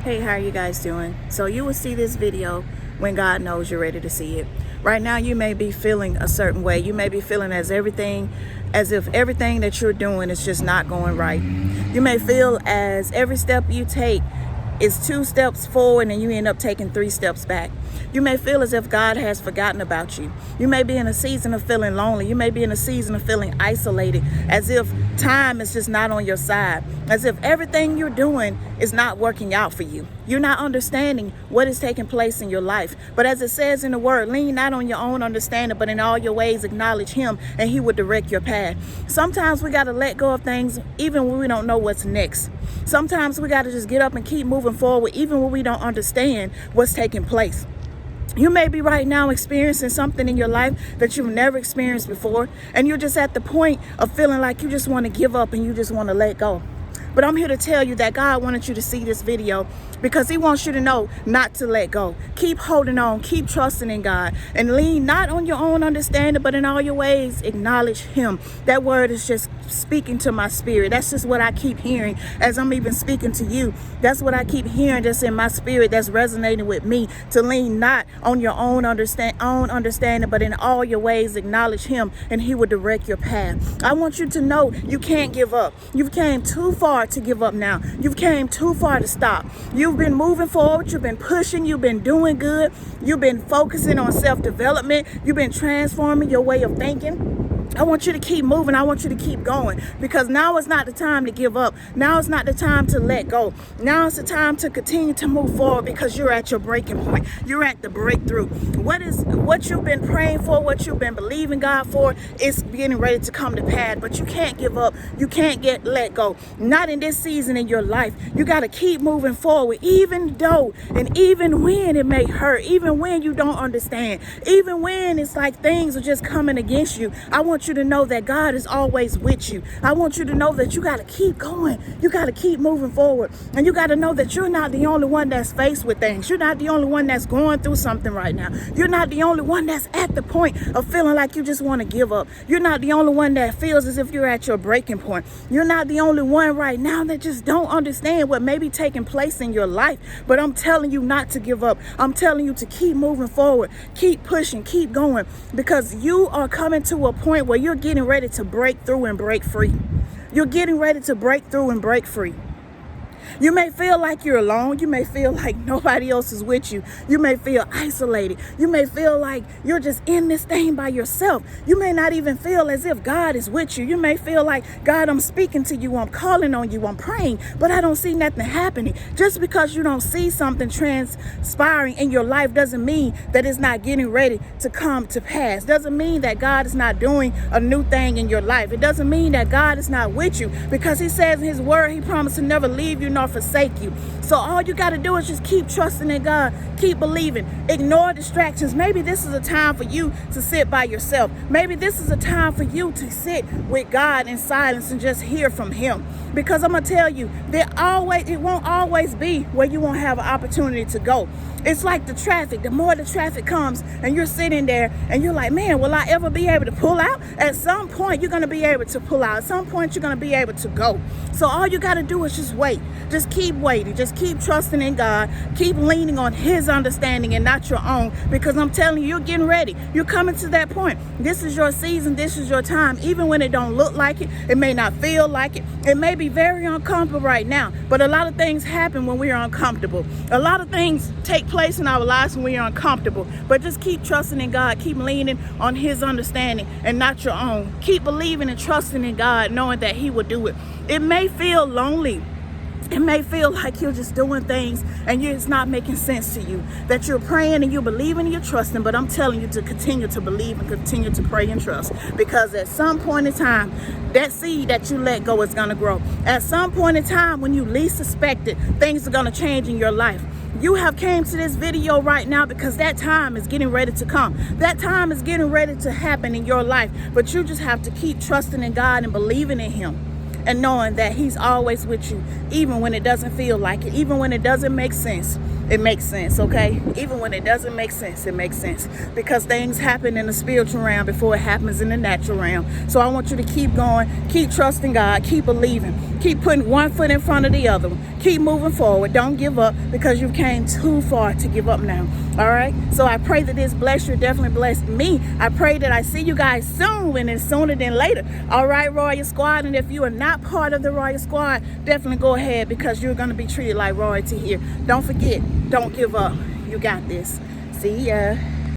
Hey, how are you guys doing? So you will see this video when God knows you're ready to see it. Right now you may be feeling a certain way. You may be feeling as if everything that you're doing is just not going right. You may feel as every step you take is 2 steps forward and you end up taking 3 steps back. You may feel as if God has forgotten about you. You may be in a season of feeling lonely. You may be in a season of feeling isolated, as if time is just not on your side, as if everything you're doing is not working out for you. You're not understanding what is taking place in your life. But as it says in the word, lean not on your own understanding, but in all your ways acknowledge him and he will direct your path. Sometimes we got to let go of things even when we don't know what's next. Sometimes we got to just get up and keep moving forward even when we don't understand what's taking place. You may be right now experiencing something in your life that you've never experienced before, and you're just at the point of feeling like you just want to give up and you just want to let go. But I'm here to tell you that God wanted you to see this video because he wants you to know not to let go. Keep holding on, keep trusting in God, and lean not on your own understanding, but in all your ways acknowledge him. That word is just speaking to my spirit. That's just what I keep hearing as I'm even speaking to you. That's what I keep hearing just in my spirit that's resonating with me, to lean not on your own understanding, but in all your ways acknowledge him and he will direct your path. I want you to know you can't give up. You've came too far to give up now. You've came too far to stop. You've been moving forward. You've been pushing. You've been doing good. You've been focusing on self-development. You've been transforming your way of thinking. I want you to keep moving. I want you to keep going, because now is not the time to give up. Now is not the time to let go. Now is the time to continue to move forward, because you're at your breaking point. You're at the breakthrough. What you've been praying for, what you've been believing God for, is getting ready to come to pass. But you can't give up. You can't let go. Not in this season in your life. You got to keep moving forward, even though and even when it may hurt, even when you don't understand, even when it's like things are just coming against you. I want you to know that God is always with you. I want you to know that you got to keep going. You got to keep moving forward. And you got to know that you're not the only one that's faced with things. You're not the only one that's going through something right now. You're not the only one that's at the point of feeling like you just want to give up. You're not the only one that feels as if you're at your breaking point. You're not the only one right now that just don't understand what may be taking place in your life. But I'm telling you not to give up. I'm telling you to keep moving forward. Keep pushing. Keep going. Because you are coming to a point where you're getting ready to break through and break free. You're getting ready to break through and break free. You may feel like you're alone. You may feel like nobody else is with you. You may feel isolated. You may feel like you're just in this thing by yourself. You may not even feel as if God is with you. You may feel like, God, I'm speaking to you. I'm calling on you. I'm praying, but I don't see nothing happening. Just because you don't see something transpiring in your life doesn't mean that it's not getting ready to come to pass. Doesn't mean that God is not doing a new thing in your life. It doesn't mean that God is not with you, because he says in his word, he promised to never leave you nor forsake you. So all you got to do is just keep trusting in God, keep believing, ignore distractions. Maybe this is a time for you to sit by yourself. Maybe this is a time for you to sit with God in silence and just hear from him. Because I'm gonna tell you, it won't always be where you won't have an opportunity to go. It's like the traffic. The more the traffic comes and you're sitting there and you're like, man, will I ever be able to pull out? At some point, you're going to be able to pull out. At some point, you're going to be able to go. So all you got to do is just wait. Just keep waiting. Just keep trusting in God. Keep leaning on his understanding and not your own, because I'm telling you, you're getting ready. You're coming to that point. This is your season. This is your time. Even when it don't look like it, it may not feel like it. It may be very uncomfortable right now, but a lot of things happen when we are uncomfortable. A lot of things take place in our lives when we are uncomfortable. But just keep trusting in God. Keep leaning on his understanding and not your own. Keep believing and trusting in God, knowing that he will do it. It may feel lonely. It may feel like you're just doing things and it's not making sense to you, that you're praying and you're believing and you're trusting, but I'm telling you to continue to believe and continue to pray and trust, because at some point in time, that seed that you let go is going to grow. At some point in time, when you least suspect it, things are going to change in your life. You have came to this video right now because that time is getting ready to come. That time is getting ready to happen in your life, but you just have to keep trusting in God and believing in him, and knowing that he's always with you, even when it doesn't feel like it, even when it doesn't make sense. It makes sense, okay? Even when it doesn't make sense, it makes sense, because things happen in the spiritual realm before it happens in the natural realm. So I want you to keep going, keep trusting God, keep believing, keep putting one foot in front of the other one. Keep moving forward. Don't give up, because you've came too far to give up now. All right. So I pray that this bless you. Definitely bless me. I pray that I see you guys soon, and it's sooner than later. All right, Royal Squad. And if you are not part of the Royal Squad, definitely go ahead, because you're going to be treated like royalty here. Don't forget, don't give up. You got this. See ya.